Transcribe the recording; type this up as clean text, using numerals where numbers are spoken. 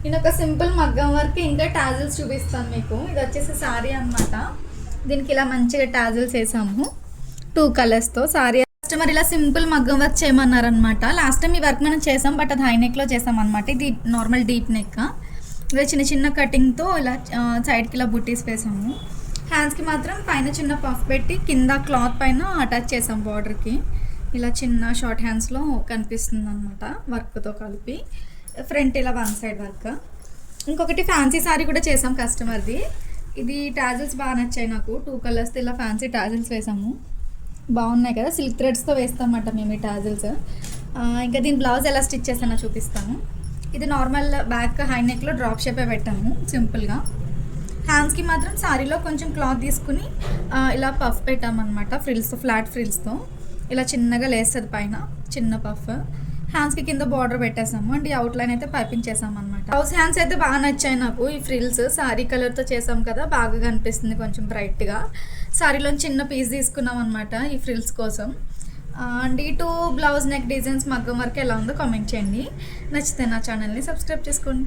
నేను ఒక సింపుల్ మగ్గం వర్క్ ఇంకా టాజిల్స్ చూపిస్తాను మీకు. ఇది వచ్చేసి సారీ అనమాట. దీనికి ఇలా మంచిగా టాజిల్స్ వేసాము 2 కలర్స్తో. సారీ కస్టమర్ ఇలా సింపుల్ మగ్గం వర్క్ చేయమన్నారనమాట. లాస్ట్ టైం ఈ వర్క్ మనం చేసాం, బట్ అది హై నెక్లో చేసాం అనమాట. ఇది నార్మల్ డీప్ నెక్. ఇలా చిన్న చిన్న కటింగ్తో ఇలా సైడ్కి ఇలా బుట్టీస్ వేసాము. హ్యాండ్స్కి మాత్రం పైన చిన్న పఫ్ పెట్టి కింద క్లాత్ పైన అటాచ్ చేసాం బార్డర్కి. ఇలా చిన్న షార్ట్ హ్యాండ్స్లో కనిపిస్తుంది అనమాట వర్క్తో కలిపి. ఫ్రంట్ ఇలా 1 సైడ్ వర్క్. ఇంకొకటి ఫ్యాన్సీ సారీ కూడా చేసాం కస్టమర్ది. ఇది టాజిల్స్ బాగా నచ్చాయి నాకు. 2 కలర్స్తో ఇలా ఫ్యాన్సీ టాజిల్స్ వేసాము. బాగున్నాయి కదా, సిల్క్ థ్రెడ్స్తో వేస్తామన్నమాట మేము ఈ టాజిల్స్. ఇంకా దీని బ్లౌజ్ ఎలా స్టిచ్ చేస్తానో చూపిస్తాను. ఇది నార్మల్ బ్యాక్ హై నెక్లో డ్రాప్ షేపే పెట్టాము సింపుల్గా. హ్యాండ్స్కి మాత్రం సారీలో కొంచెం క్లాత్ తీసుకుని ఇలా పఫ్ పెట్టామన్నమాట ఫ్రిల్స్తో, ఫ్లాట్ ఫ్రిల్స్తో. ఇలా చిన్నగా లేస్తుంది పైన చిన్న పఫ్. హ్యాండ్స్కి కింద బార్డర్ పెట్టేసాము అండ్ ఈ అవుట్లైన్ అయితే పైపింగ్ చేసాము అనమాట. బ్లౌజ్ హ్యాండ్స్ అయితే బాగా నచ్చాయి నాకు. ఈ ఫ్రిల్స్ సారీ కలర్తో చేసాం కదా, బాగా కనిపిస్తుంది కొంచెం బ్రైట్గా. సారీలో చిన్న పీస్ తీసుకున్నాం అనమాట ఈ ఫ్రిల్స్ కోసం. అండ్ ఈ 2 బ్లౌజ్ నెక్ డిజైన్స్ మగ్గం వరకు ఎలా ఉందో కామెంట్ చేయండి. నచ్చితే నా ఛానల్ని సబ్స్క్రైబ్ చేసుకోండి.